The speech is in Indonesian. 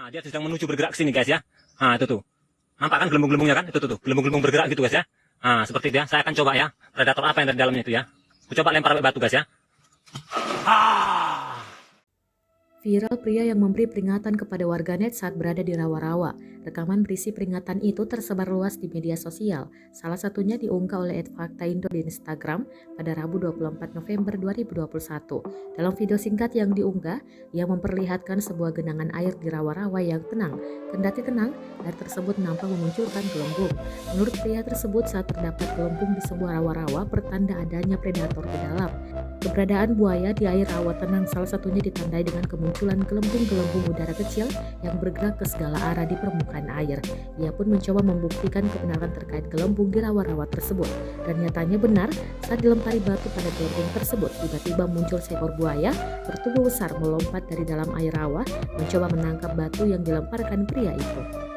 Nah, dia sedang menuju bergerak ke sini guys ya. Nah, itu tuh. Nampak kan gelembung-gelembungnya kan? Itu tuh, gelembung-gelembung bergerak gitu guys ya. Nah, seperti itu ya. Saya akan coba ya. Predator apa yang ada di dalamnya itu ya. Aku coba lempar batu guys ya. Ah! Viral pria yang memberi peringatan kepada warganet saat berada di rawa-rawa. Rekaman berisi peringatan itu tersebar luas di media sosial. Salah satunya diunggah oleh @faktaindo di Instagram pada Rabu 24 November 2021. Dalam video singkat yang diunggah, ia memperlihatkan sebuah genangan air di rawa-rawa yang tenang. Kendati tenang, air tersebut nampak memunculkan gelembung. Menurut pria tersebut, saat terdapat gelembung di sebuah rawa-rawa pertanda adanya predator di dalam. Keberadaan buaya di air rawa tenang salah satunya ditandai dengan kemunculan gelembung-gelembung udara kecil yang bergerak ke segala arah di permukaan air. Ia pun mencoba membuktikan kebenaran terkait gelembung di rawa-rawa tersebut. Dan nyatanya benar, saat dilempari batu pada gelembung tersebut, tiba-tiba muncul seekor buaya bertubuh besar melompat dari dalam air rawa, mencoba menangkap batu yang dilemparkan pria itu.